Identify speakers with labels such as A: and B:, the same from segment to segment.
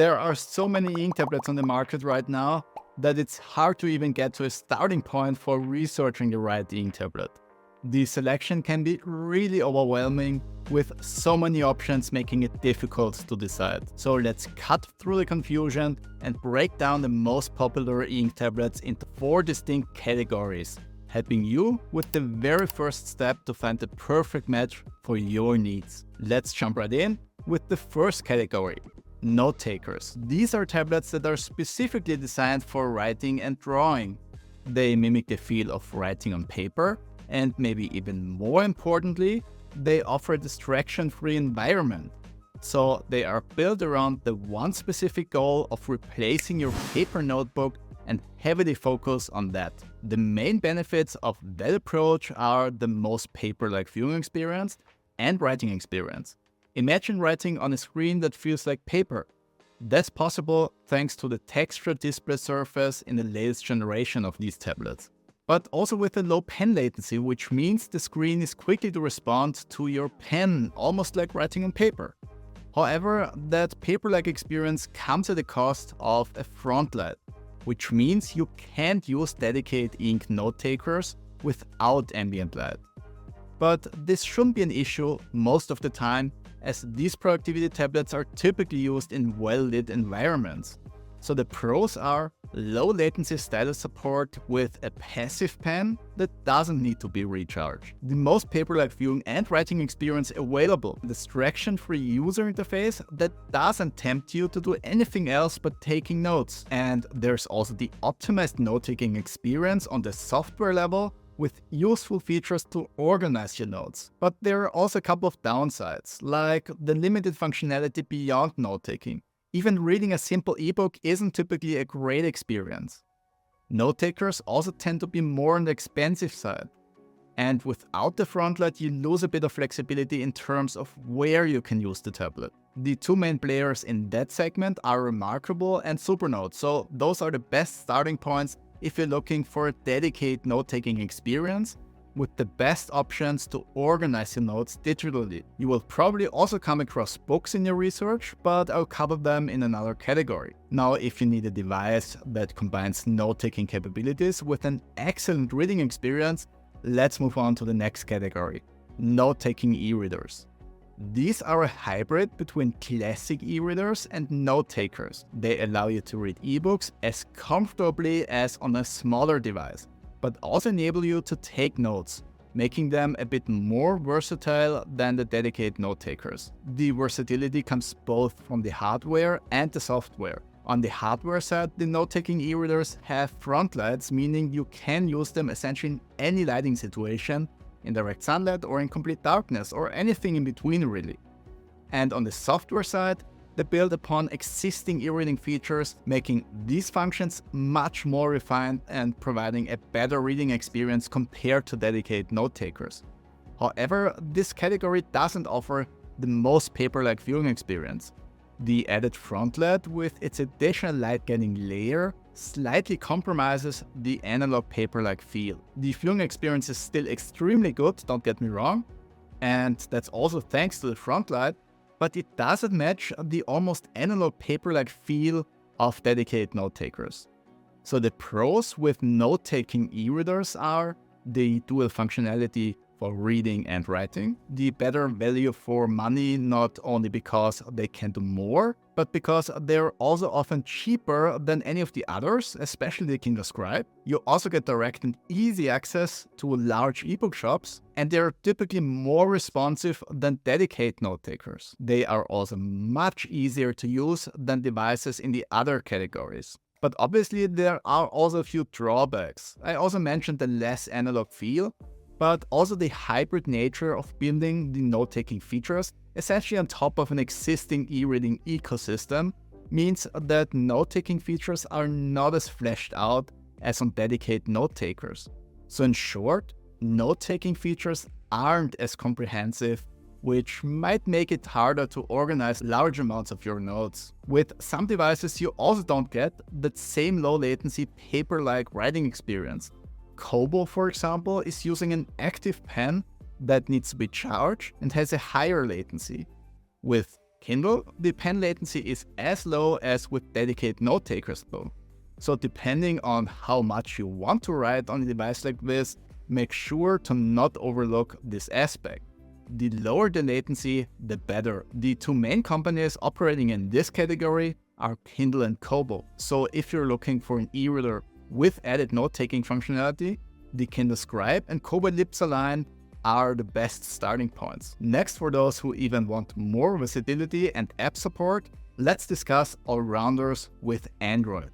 A: There are so many ink tablets on the market right now that it's hard to even get to a starting point for researching the right ink tablet. The selection can be really overwhelming, with so many options making it difficult to decide. So let's cut through the confusion and break down the most popular ink tablets into 4 distinct categories, helping you with the very first step to find the perfect match for your needs. Let's jump right in with the first category: note takers. These are tablets that are specifically designed for writing and drawing. They mimic the feel of writing on paper, and maybe even more importantly, they offer a distraction-free environment. So they are built around the one specific goal of replacing your paper notebook and heavily focus on that. The main benefits of that approach are the most paper-like viewing experience and writing experience. Imagine writing on a screen that feels like paper. That's possible thanks to the textured display surface in the latest generation of these tablets. But also with a low pen latency, which means the screen is quickly to respond to your pen, almost like writing on paper. However, that paper-like experience comes at the cost of a front light, which means you can't use dedicated ink note takers without ambient light. But this shouldn't be an issue most of the time, as these productivity tablets are typically used in well-lit environments. So the pros are low latency stylus support with a passive pen that doesn't need to be recharged, the most paper-like viewing and writing experience available, distraction-free user interface that doesn't tempt you to do anything else but taking notes. And there's also the optimized note-taking experience on the software level, with useful features to organize your notes. But there are also a couple of downsides, like the limited functionality beyond note-taking. Even reading a simple ebook isn't typically a great experience. Note takers also tend to be more on the expensive side. And without the front light, you lose a bit of flexibility in terms of where you can use the tablet. The 2 main players in that segment are Remarkable and Supernote, so those are the best starting points if you're looking for a dedicated note-taking experience with the best options to organize your notes digitally. You will probably also come across Boox in your research, but I'll cover them in another category. Now, if you need a device that combines note-taking capabilities with an excellent reading experience, let's move on to the next category: note-taking e-readers. These are a hybrid between classic e-readers and note-takers. They allow you to read ebooks as comfortably as on a smaller device, but also enable you to take notes, making them a bit more versatile than the dedicated note-takers. The versatility comes both from the hardware and the software. On the hardware side, the note-taking e-readers have front lights, meaning you can use them essentially in any lighting situation, in direct sunlight or in complete darkness, or anything in between really. And on the software side, they build upon existing e-reading features, making these functions much more refined and providing a better reading experience compared to dedicated note takers. However, this category doesn't offer the most paper-like viewing experience. The added front light with its additional light-getting layer slightly compromises the analog paper-like feel. The viewing experience is still extremely good, don't get me wrong, and that's also thanks to the front light, but it doesn't match the almost analog paper-like feel of dedicated note takers. So the pros with note-taking e-readers are the dual functionality for reading and writing, the better value for money not only because they can do more, but because they're also often cheaper than any of the others, especially the Kindle Scribe. You also get direct and easy access to large ebook shops, and they're typically more responsive than dedicated note takers. They are also much easier to use than devices in the other categories. But obviously there are also a few drawbacks. I also mentioned the less analog feel, but also the hybrid nature of building the note-taking features essentially on top of an existing e-reading ecosystem means that note-taking features are not as fleshed out as on dedicated note-takers. So in short, note-taking features aren't as comprehensive, which might make it harder to organize large amounts of your notes. With some devices, you also don't get that same low latency paper-like writing experience. Kobo, for example, is using an active pen that needs to be charged and has a higher latency. With Kindle, the pen latency is as low as with dedicated note takers though. So depending on how much you want to write on a device like this, make sure to not overlook this aspect. The lower the latency, the better. The two main companies operating in this category are Kindle and Kobo. So if you're looking for an e-reader with added note-taking functionality, the Kindle Scribe and Kobo Elipsa line are the best starting points. Next, for those who even want more versatility and app support, let's discuss all-rounders with Android.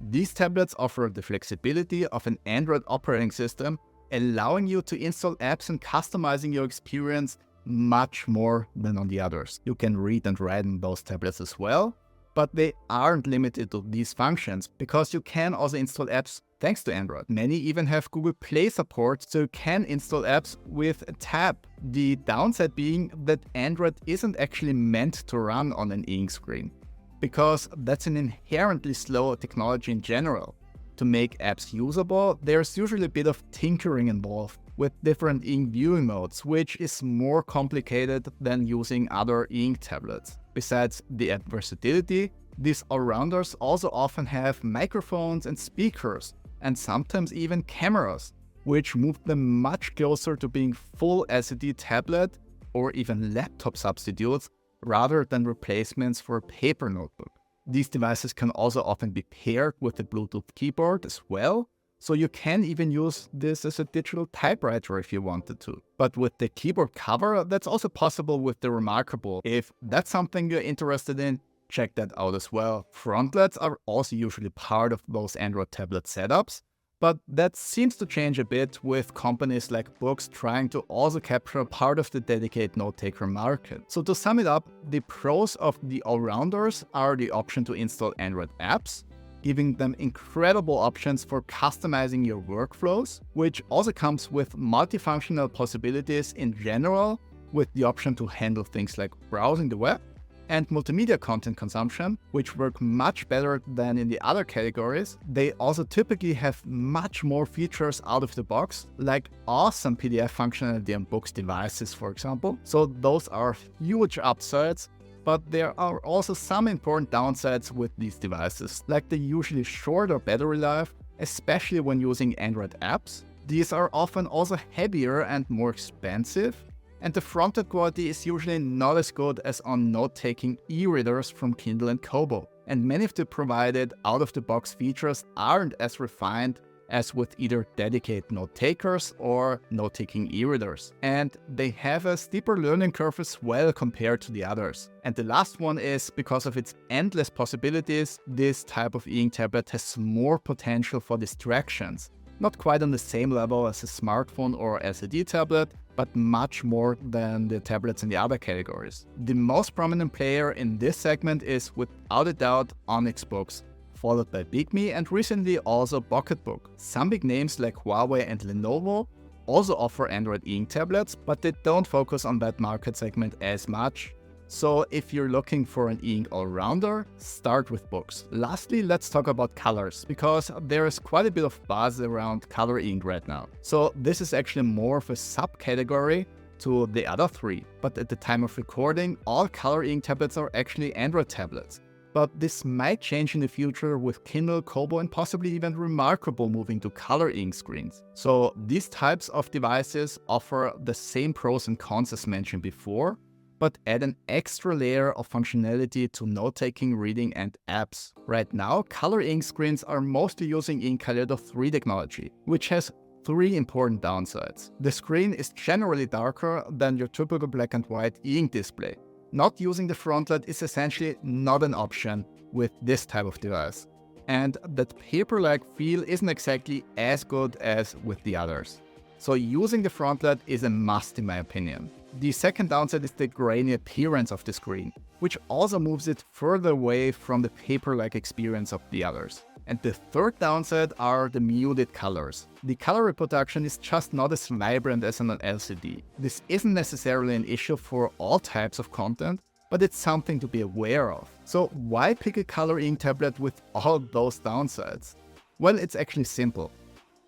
A: These tablets offer the flexibility of an Android operating system, allowing you to install apps and customizing your experience much more than on the others. You can read and write on those tablets as well, but they aren't limited to these functions because you can also install apps thanks to Android. Many even have Google Play support, so you can install apps with a tab. The downside being that Android isn't actually meant to run on an e-ink screen, because that's an inherently slow technology in general. To make apps usable, there's usually a bit of tinkering involved with different ink viewing modes, which is more complicated than using other ink tablets. Besides the app versatility, these all-rounders also often have microphones and speakers, and sometimes even cameras, which move them much closer to being full LCD tablet or even laptop substitutes rather than replacements for a paper notebook. These devices can also often be paired with a Bluetooth keyboard as well, so you can even use this as a digital typewriter if you wanted to. But with the keyboard cover, that's also possible with the Remarkable. If that's something you're interested in, check that out as well. Frontlets are also usually part of those Android tablet setups, but that seems to change a bit with companies like Boox trying to also capture part of the dedicated note-taker market. So to sum it up, the pros of the all-rounders are the option to install Android apps, giving them incredible options for customizing your workflows, which also comes with multifunctional possibilities in general, with the option to handle things like browsing the web and multimedia content consumption, which work much better than in the other categories. They also typically have much more features out of the box, like awesome PDF functionality on Boox devices, for example. So those are huge upsides, but there are also some important downsides with these devices, like the usually shorter battery life, especially when using Android apps. These are often also heavier and more expensive, and the front-end quality is usually not as good as on note-taking e-readers from Kindle and Kobo. And many of the provided out-of-the-box features aren't as refined as with either dedicated note-takers or note-taking e-readers. And they have a steeper learning curve as well compared to the others. And the last one is, because of its endless possibilities, this type of e-ink tablet has more potential for distractions. Not quite on the same level as a smartphone or LCD tablet, but much more than the tablets in the other categories. The most prominent player in this segment is without a doubt Onyx Boox, followed by Bigme and recently also PocketBook. Some big names like Huawei and Lenovo also offer Android e-ink tablets, but they don't focus on that market segment as much. So if you're looking for an e-ink all-rounder, start with Boox. Lastly, let's talk about colors, because there is quite a bit of buzz around color ink right now. So this is actually more of a subcategory to the other three, but at the time of recording, all color ink tablets are actually Android tablets. But this might change in the future with Kindle, Kobo and possibly even Remarkable moving to color ink screens. So these types of devices offer the same pros and cons as mentioned before, but add an extra layer of functionality to note-taking, reading and apps. Right now, color ink screens are mostly using Ink Kaleido 3 technology, which has 3 important downsides. The screen is generally darker than your typical black and white e-ink display. Not using the frontlet is essentially not an option with this type of device. And that paper-like feel isn't exactly as good as with the others. So using the frontlet is a must in my opinion. The second downside is the grainy appearance of the screen, which also moves it further away from the paper-like experience of the others. And the third downside are the muted colors. The color reproduction is just not as vibrant as on an LCD. This isn't necessarily an issue for all types of content, but it's something to be aware of. So why pick a color ink tablet with all those downsides? Well, it's actually simple.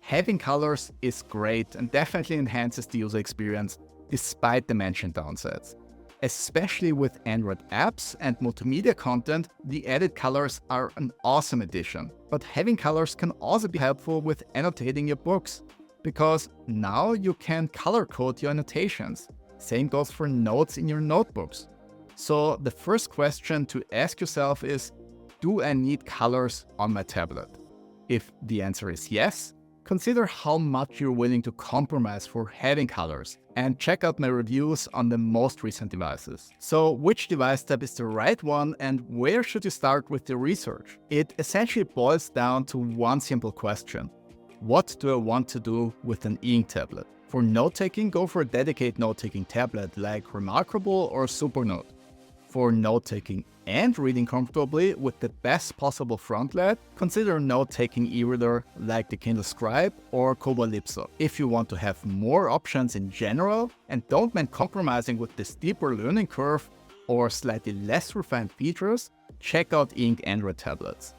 A: Having colors is great and definitely enhances the user experience despite the mentioned downsides. Especially with Android apps and multimedia content, the added colors are an awesome addition. But having colors can also be helpful with annotating your books, because now you can color code your annotations. Same goes for notes in your notebooks. So the first question to ask yourself is, do I need colors on my tablet? If the answer is yes, consider how much you're willing to compromise for having colors, and check out my reviews on the most recent devices. So which device type is the right one, and where should you start with the research? It essentially boils down to one simple question. What do I want to do with an e-ink tablet? For note-taking, go for a dedicated note-taking tablet like Remarkable or Supernote. For note-taking and reading comfortably with the best possible front light, consider a note-taking e-reader like the Kindle Scribe or Kobo Elipsa. If you want to have more options in general and don't mind compromising with the steeper learning curve or slightly less refined features, check out EInk Android tablets.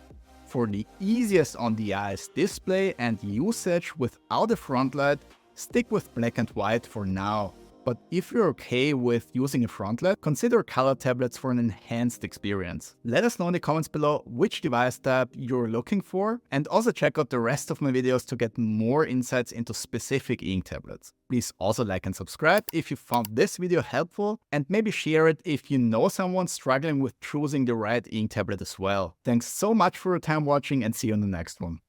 A: For the easiest on the eyes display and usage without a front light, stick with black and white for now. But if you're okay with using a front light, consider color tablets for an enhanced experience. Let us know in the comments below which device type you're looking for, and also check out the rest of my videos to get more insights into specific e-ink tablets. Please also like and subscribe if you found this video helpful, and maybe share it if you know someone struggling with choosing the right e-ink tablet as well. Thanks so much for your time watching, and see you on the next one.